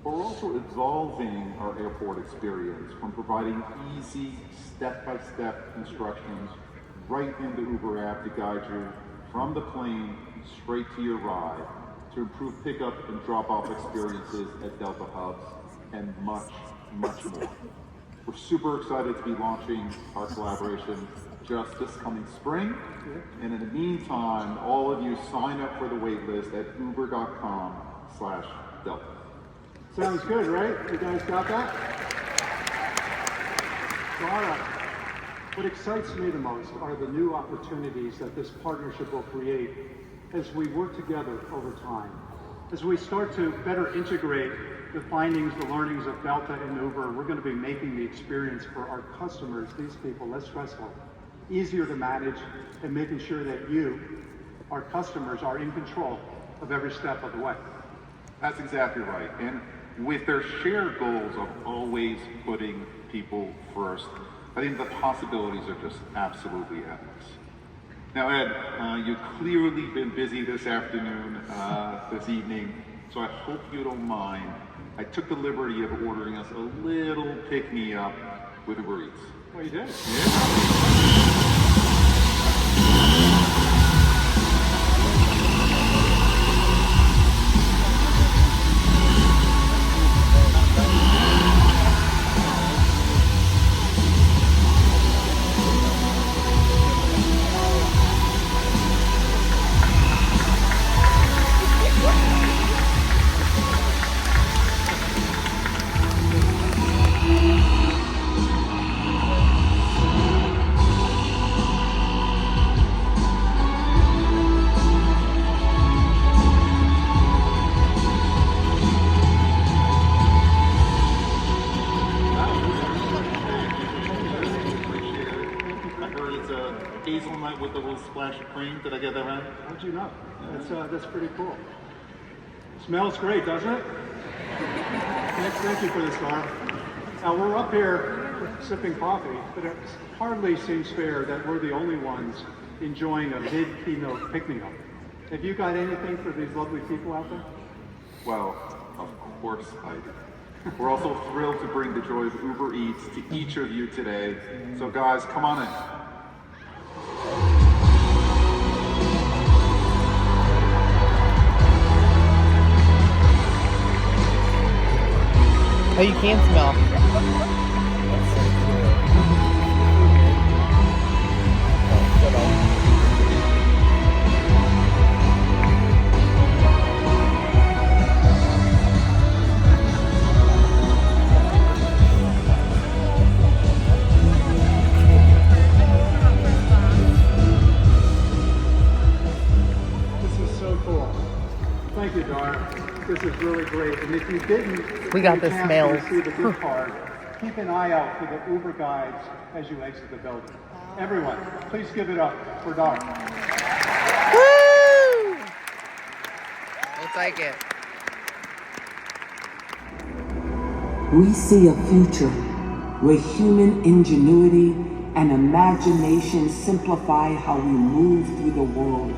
Speaker 5: We're also evolving our airport experience from providing easy step-by-step instructions right in the Uber app to guide you from the plane straight to your ride, to improve pickup and drop-off experiences at Delta hubs, and much, much more. We're super excited to be launching our collaboration just this coming spring. And in the meantime, all of you sign up for the waitlist at uber.com/Delta.
Speaker 3: Sounds good, right? You guys got that? Dara, what excites me the most are the new opportunities that this partnership will create as we work together over time. As we start to better integrate the findings, the learnings of Delta and Uber, we're going to be making the experience for our customers, these people, less stressful, easier to manage, and making sure that you, our customers, are in control of every step of the way.
Speaker 5: That's exactly right. And with their shared goals of always putting people first, I think the possibilities are just absolutely endless. Now, Ed, you've clearly been busy this afternoon, this evening, so I hope you don't mind. I took the liberty of ordering us a little pick-me-up with Uber Eats.
Speaker 3: Oh, you did?
Speaker 5: Yeah.
Speaker 13: hazelnut with a little splash of cream. Did I get that right?
Speaker 3: How'd you know? That's pretty cool. Smells great, doesn't it? Thank you for this, Dar. Now we're up here sipping coffee, but it hardly seems fair that we're the only ones enjoying a mid-keynote pick-me-up. Have you got anything for these lovely people out there?
Speaker 13: Well, of course I do. We're also thrilled to bring the joy of Uber Eats to each of you today. So guys, come on in.
Speaker 1: Oh, you can smell.
Speaker 3: Thank you, Dar. This is really great. And if you didn't
Speaker 1: We got the smells.
Speaker 3: see the gift card, keep an eye out for the Uber guides as you exit the building. Everyone, please give it up for Dar.
Speaker 1: Woo! We'll take it.
Speaker 7: We see a future where human ingenuity and imagination simplify how we move through the world.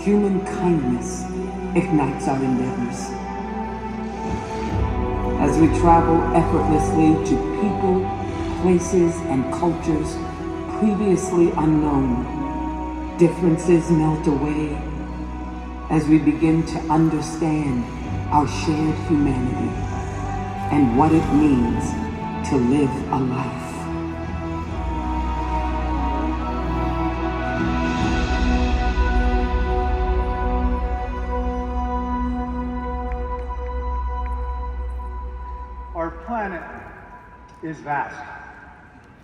Speaker 7: Human kindness ignites our endeavors. As we travel effortlessly to people, places, and cultures previously unknown, differences melt away as we begin to understand our shared humanity and what it means to live a life.
Speaker 3: Our planet is vast,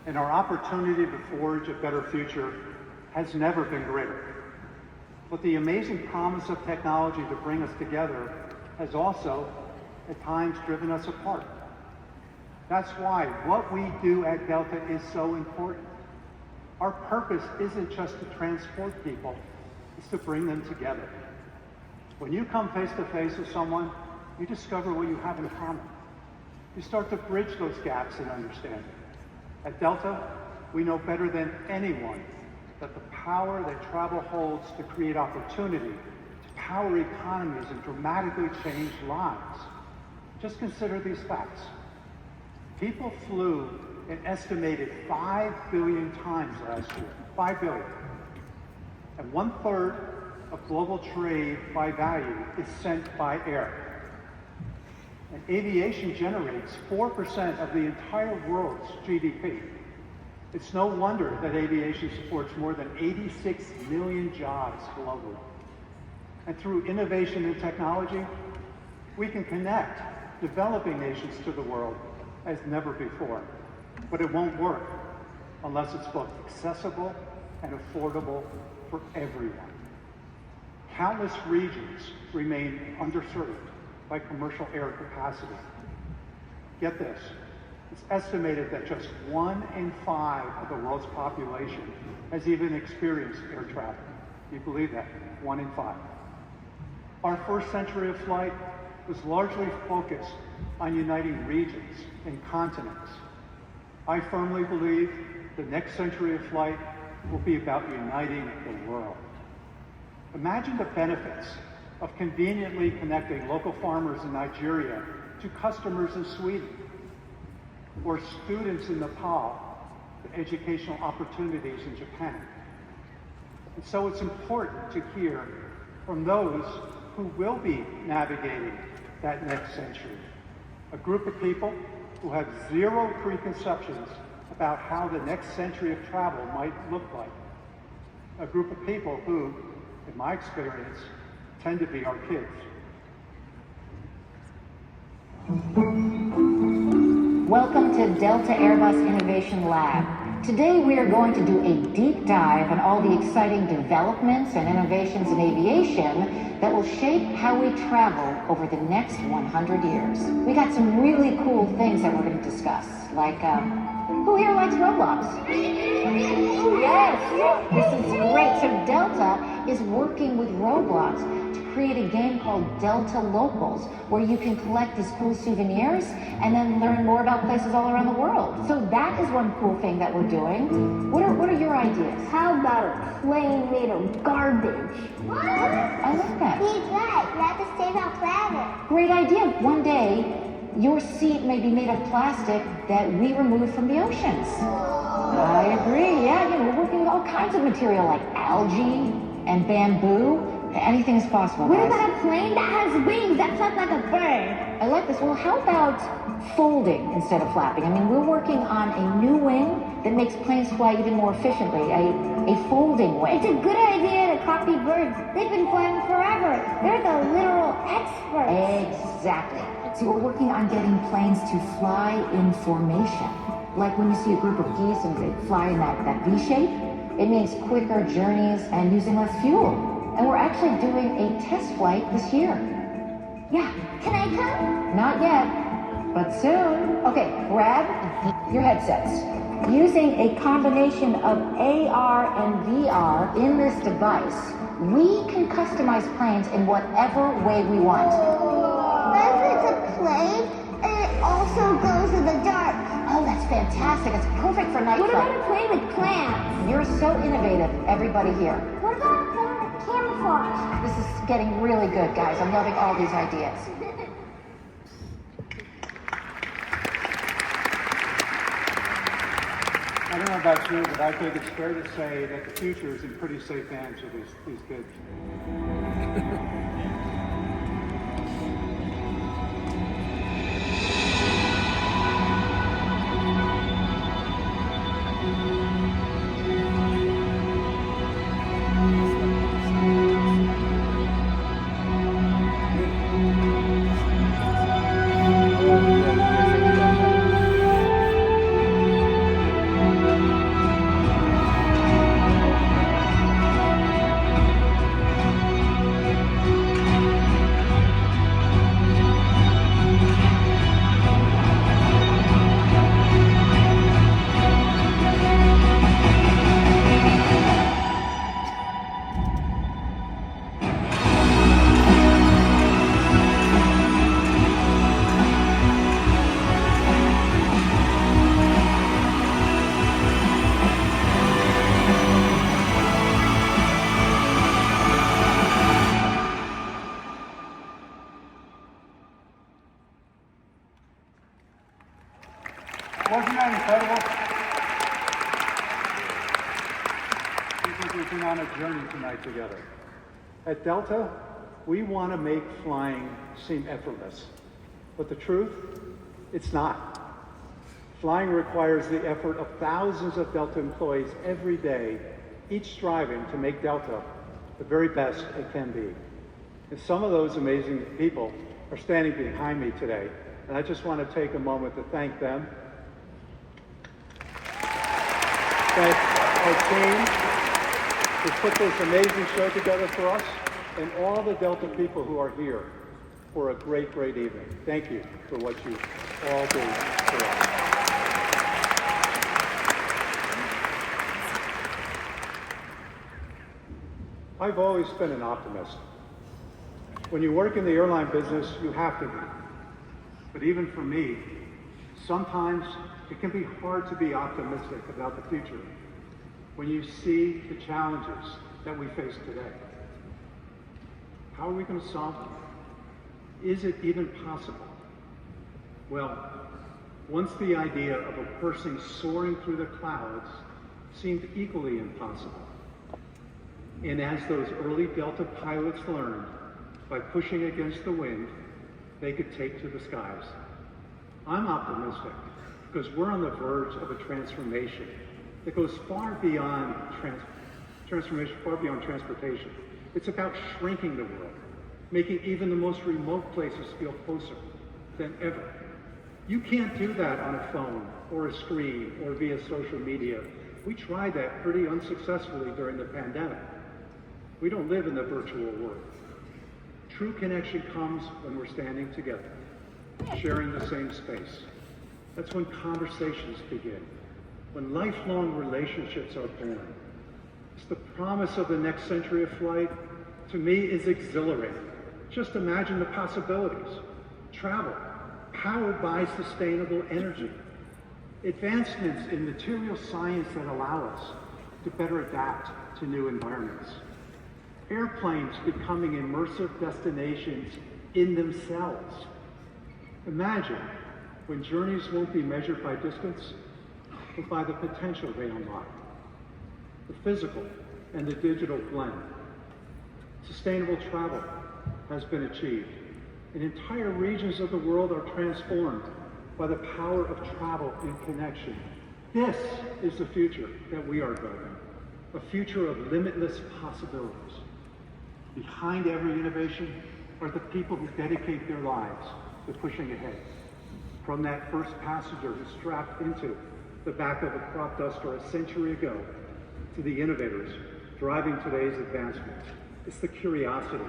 Speaker 3: and our opportunity to forge a better future has never been greater. But the amazing promise of technology to bring us together has also, at times, driven us apart. That's why what we do at Delta is so important. Our purpose isn't just to transport people, it's to bring them together. When you come face to face with someone, you discover what you have in common. You start to bridge those gaps in understanding. At Delta, we know better than anyone that the power that travel holds to create opportunity, to power economies, and dramatically change lives. Just consider these facts. People flew an estimated 5 billion times last year. 5 billion. And 1/3 of global trade by value is sent by air. And aviation generates 4% of the entire world's GDP. It's no wonder that aviation supports more than 86 million jobs globally. And through innovation and technology, we can connect developing nations to the world as never before. But it won't work unless it's both accessible and affordable for everyone. Countless regions remain underserved by commercial air capacity. Get this, it's estimated that just 1 in 5 of the world's population has even experienced air travel. Do you believe that? 1 in 5. Our first century of flight was largely focused on uniting regions and continents. I firmly believe the next century of flight will be about uniting the world. Imagine the benefits of conveniently connecting local farmers in Nigeria to customers in Sweden, or students in Nepal to educational opportunities in Japan. And so it's important to hear from those who will be navigating that next century. A group of people who have zero preconceptions about how the next century of travel might look like. A group of people who, in my experience, tend to be our kids.
Speaker 14: Welcome to Delta Airbus Innovation Lab. Today we are going to do a deep dive on all the exciting developments and innovations in aviation that will shape how we travel over the next 100 years. We got some really cool things that we're going to discuss, like Who here likes Roblox? Yes, this is great. So Delta is working with Roblox to create a game called Delta Locals, where you can collect these cool souvenirs and then learn more about places all around the world. So that is one cool thing that we're doing. What are your ideas?
Speaker 15: How about a plane made of garbage?
Speaker 14: What? I like that.
Speaker 15: He's right. We have to save our planet.
Speaker 14: Great idea. One day, your seat may be made of plastic that we remove from the oceans. I agree. Yeah, we're working with all kinds of material like algae and bamboo. Anything is possible,
Speaker 15: What
Speaker 14: guys.
Speaker 15: about a plane that has wings that flap like a bird?
Speaker 14: I like this. Well, how about folding instead of flapping? I mean, we're working on a new wing that makes planes fly even more efficiently. A folding wing.
Speaker 15: It's a good idea to copy birds. They've been flying forever. They're the literal experts.
Speaker 14: Exactly. See, we're working on getting planes to fly in formation. Like when you see a group of geese and they fly in that V shape, it means quicker journeys and using less fuel. And we're actually doing a test flight this year. Yeah.
Speaker 15: Can I come?
Speaker 14: Not yet, but soon. Okay, grab your headsets. Using a combination of AR and VR in this device, we can customize planes in whatever way we want.
Speaker 15: What if it's a plane and it also glows in the dark?
Speaker 14: Oh, that's fantastic. It's perfect for night
Speaker 15: What
Speaker 14: flight.
Speaker 15: about a plane with clamps?
Speaker 14: You're so innovative, everybody here.
Speaker 15: What about a plane with camouflage?
Speaker 14: This is getting really good, guys. I'm loving all these ideas.
Speaker 3: I don't know about you, but I think it's fair to say that the future is in pretty safe hands with these kids. Wasn't that incredible? I think we've been on a journey tonight together. At Delta, we want to make flying seem effortless. But the truth, it's not. Flying requires the effort of thousands of Delta employees every day, each striving to make Delta the very best it can be. And some of those amazing people are standing behind me today. And I just want to take a moment to thank them. Thank our team who put this amazing show together for us, and all the Delta people who are here for a great, great evening. Thank you for what you all do for us. I've always been an optimist. When you work in the airline business, you have to be. But even for me, sometimes it can be hard to be optimistic about the future when you see the challenges that we face today. How are we going to solve them? Is it even possible? Well, once the idea of a person soaring through the clouds seemed equally impossible. And as those early Delta pilots learned, by pushing against the wind, they could take to the skies. I'm optimistic because we're on the verge of a transformation that goes far beyond transportation. It's about shrinking the world, making even the most remote places feel closer than ever. You can't do that on a phone or a screen or via social media. We tried that pretty unsuccessfully during the pandemic. We don't live in the virtual world. True connection comes when we're standing together, sharing the same space. That's when conversations begin, when lifelong relationships are born. It's the promise of the next century of flight, to me, is exhilarating. Just imagine the possibilities. Travel, powered by sustainable energy. Advancements in material science that allow us to better adapt to new environments. Airplanes becoming immersive destinations in themselves. Imagine when journeys won't be measured by distance, but by the potential they unlock. The physical and the digital blend. Sustainable travel has been achieved, and entire regions of the world are transformed by the power of travel and connection. This is the future that we are building, a future of limitless possibilities. Behind every innovation are the people who dedicate their lives to pushing ahead. From that first passenger who strapped into the back of a crop duster a century ago, to the innovators driving today's advancements. It's the curiosity,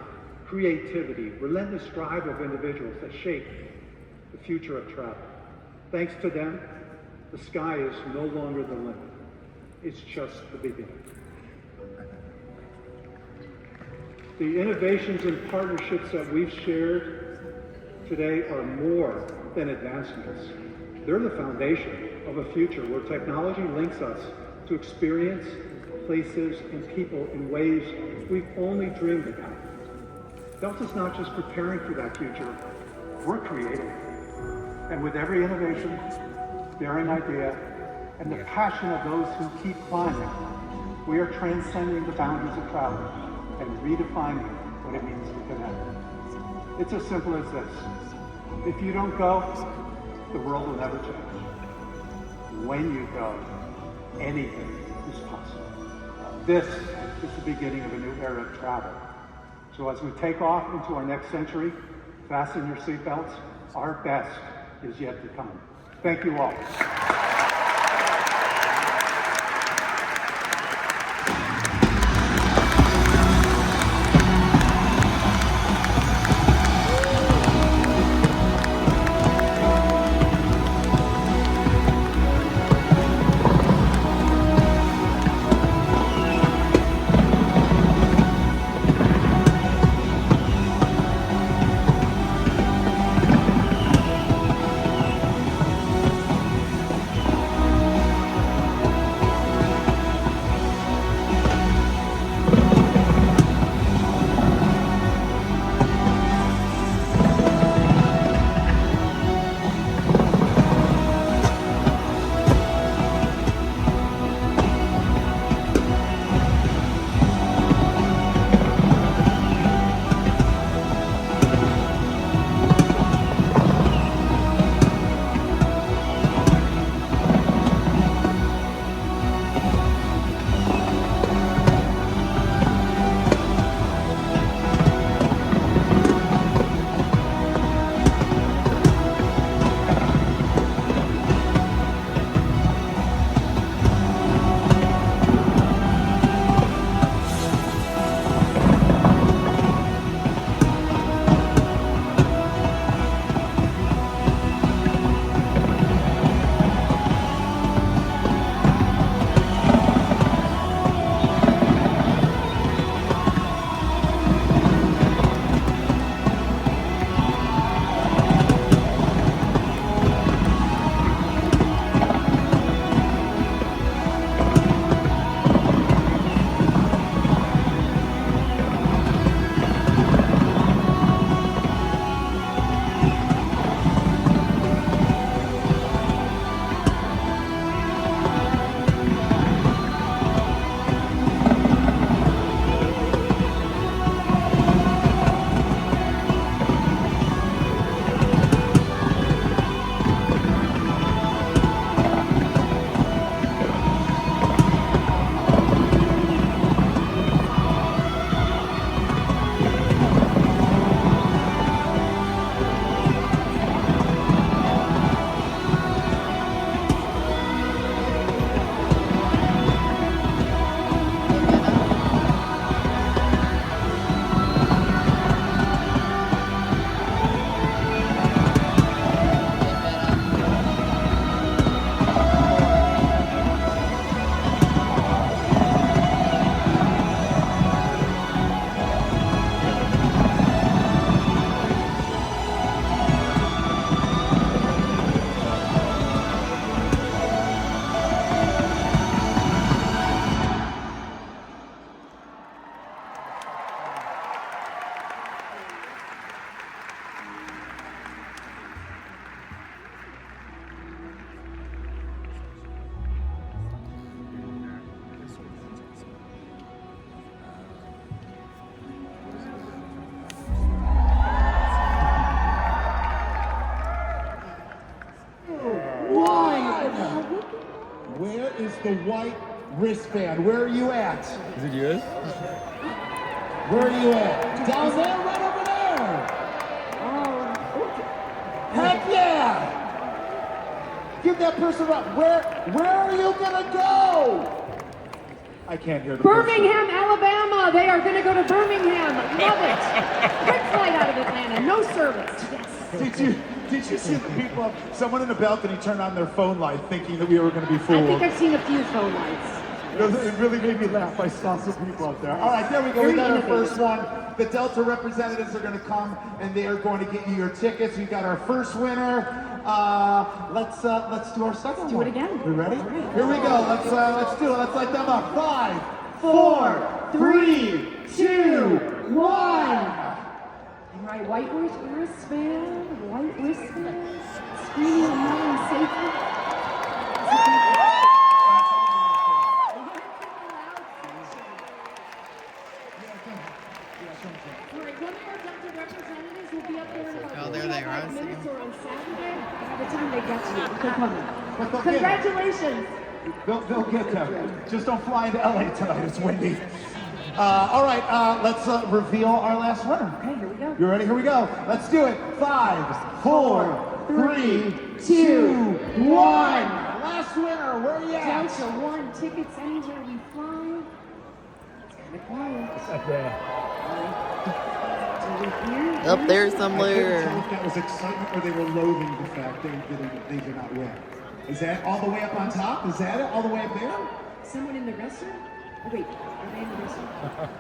Speaker 3: creativity, relentless drive of individuals that shape the future of travel. Thanks to them, the sky is no longer the limit. It's just the beginning. The innovations and partnerships that we've shared today are more than advancements. They're the foundation of a future where technology links us to experience, places, and people in ways we've only dreamed about. Delta's not just preparing for that future, we're creating it. And with every innovation, daring idea, and the passion of those who keep climbing, we are transcending the boundaries of travel and redefining what it means to connect. It's as simple as this. If you don't go, the world will never change. When you go, anything is possible. This is the beginning of a new era of travel. So as we take off into our next century, fasten your seatbelts. Our best is yet to come. Thank you all.
Speaker 5: Where is the white wristband? Where are you at?
Speaker 16: Is it yours?
Speaker 5: Where are you at? Down there, right over there. Heck yeah! Give that person up. Where are you gonna go? I can't hear the
Speaker 17: Birmingham, Alabama. They are going to go to Birmingham. Love it. Quick flight out of Atlanta. No service. Yes.
Speaker 5: Did you see the people? Someone in the balcony turned on their phone light, thinking that we were going to be fooled.
Speaker 17: I think I've seen a few phone lights.
Speaker 5: It really made me laugh. I saw some people up there. All right, there we go. We got our first one. The Delta representatives are going to come, and they are going to get you your tickets. We got our first winner. Let's do our second one.
Speaker 17: Do it again.
Speaker 5: We ready? Here we go. Let's do it. Let's light them up. 5, 4, 3, 2, 1.
Speaker 17: All right, white wristband. White wristband. Screening and knowing safety.
Speaker 1: Oh, there they are.
Speaker 17: Minutes or on Saturday, by the time they get to you, they're coming. Congratulations.
Speaker 5: They'll get there. Just don't fly into LA tonight. It's windy. All right, let's reveal our last winner.
Speaker 17: Okay, here we go.
Speaker 5: You ready? Here we go. Let's do it. 5, 4, 3, 2, 1. Last winner. Where are you at?
Speaker 17: Delta 1 tickets anywhere we fly. It's kind of quiet.
Speaker 1: Up there somewhere.
Speaker 5: I couldn't tell if that was excitement or they were loathing the fact that they did not win. Is that all the way up on top? Is that it? All the way up there?
Speaker 17: Someone in the restaurant? Oh, wait, are they in the restaurant?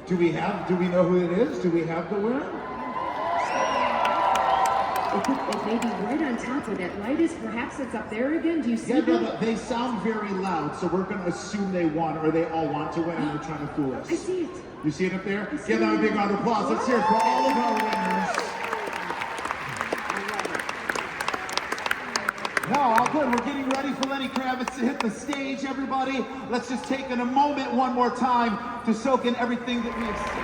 Speaker 5: Do we know who it is? Do we have the winner?
Speaker 17: It may be right on top of that light is. Perhaps it's up there again. Do you see them?
Speaker 5: No, they sound very loud, so we're going to assume they won, or they all want to win, and they're trying to fool us.
Speaker 17: I see it.
Speaker 5: You see it up there? Give them a big round of applause. Let's hear it for all of our winners. Now, all good. We're getting ready for Lenny Kravitz to hit the stage, everybody. Let's just take in a moment one more time to soak in everything that we have seen.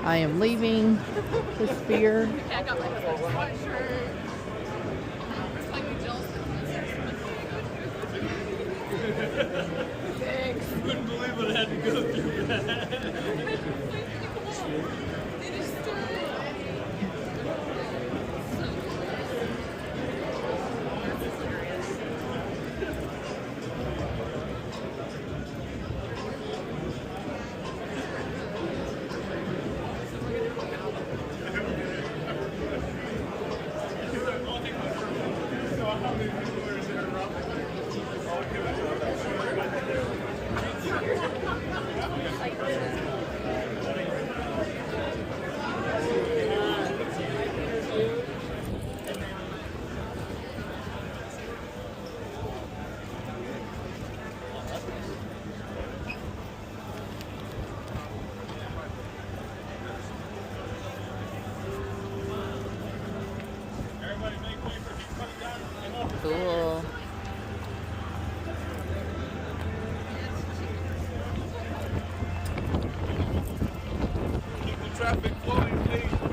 Speaker 1: I am leaving the Sphere.
Speaker 16: I got my sweatshirt. Thanks.
Speaker 18: Couldn't believe it had to go through that.
Speaker 1: Cool.
Speaker 18: Keep the traffic flowing, please.